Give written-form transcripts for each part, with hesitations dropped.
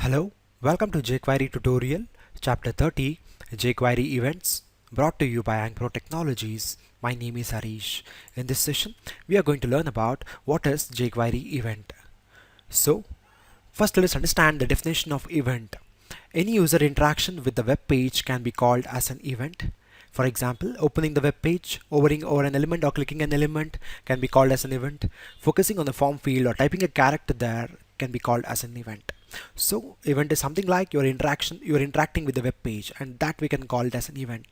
Hello, welcome to jQuery tutorial, chapter 30, jQuery events, brought to you by Ankpro Technologies. My name is Harish. In this session, we are going to learn about what is jQuery event. So, first let us understand the definition of event. Any user interaction with the web page can be called as an event. For example, opening the web page, hovering over an element or clicking an element can be called as an event. Focusing on the form field or typing a character there can be called as an event. So event is something like you're interacting with the web page, and that we can call it as an event.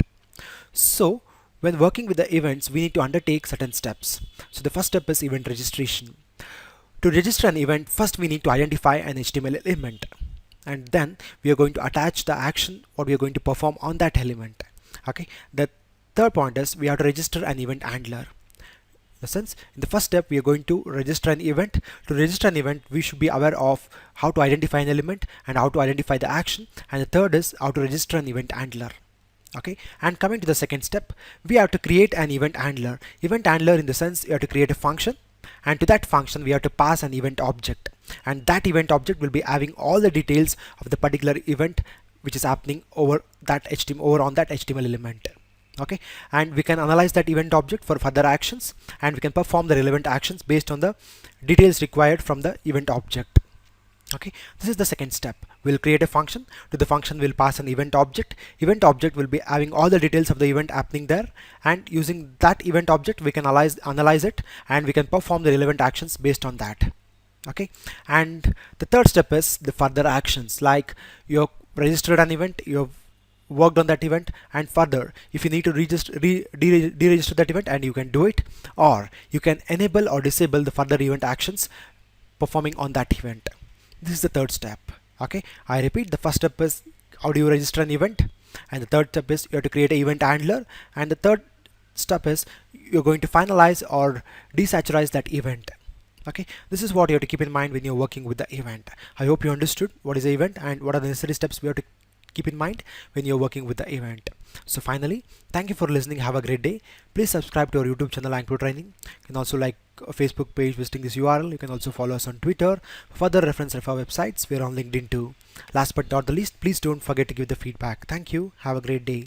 So when working with the events, we need to undertake certain steps. So the first step is event registration. To register an event, first we need to identify an HTML element, and then we are going to attach the action what we are going to perform on that element. Okay, the third point is we have to register an event handler. In the sense, in the first step we are going to register an event. To register an event, we should be aware of how to identify an element and how to identify the action, and the third is how to register an event handler. Okay, and coming to the second step, we have to create an event handler. Event handler in the sense you have to create a function, and to that function we have to pass an event object, and that event object will be having all the details of the particular event which is happening over that HTML over on that HTML element. Okay, and we can analyze that event object for further actions, and we can perform the relevant actions based on the details required from the event object. Okay, this is the second step. We'll create a function. To the function we'll pass an event object. Event object will be having all the details of the event happening there, and using that event object we can analyze it, and we can perform the relevant actions based on that. Okay, and the third step is the further actions, like you registered an event, you've worked on that event, and further if you need to deregister that event, and you can do it, or you can enable or disable the further event actions performing on that event. This is the third step. Okay, I repeat, the first step is how do you register an event, and the third step is you have to create an event handler, and the third step is you're going to finalize or desaturize that event. Okay, this is what you have to keep in mind when you're working with the event. I hope you understood what is the event and what are the necessary steps we have to keep in mind when you're working with the event. So finally, thank you for listening. Have a great day. Please subscribe to our YouTube channel Ankpro Training. You can also like a Facebook page visiting this URL. You can also follow us on Twitter. For further reference of our websites, we are on LinkedIn too. Last but not the least, please don't forget to give the feedback. Thank you. Have a great day.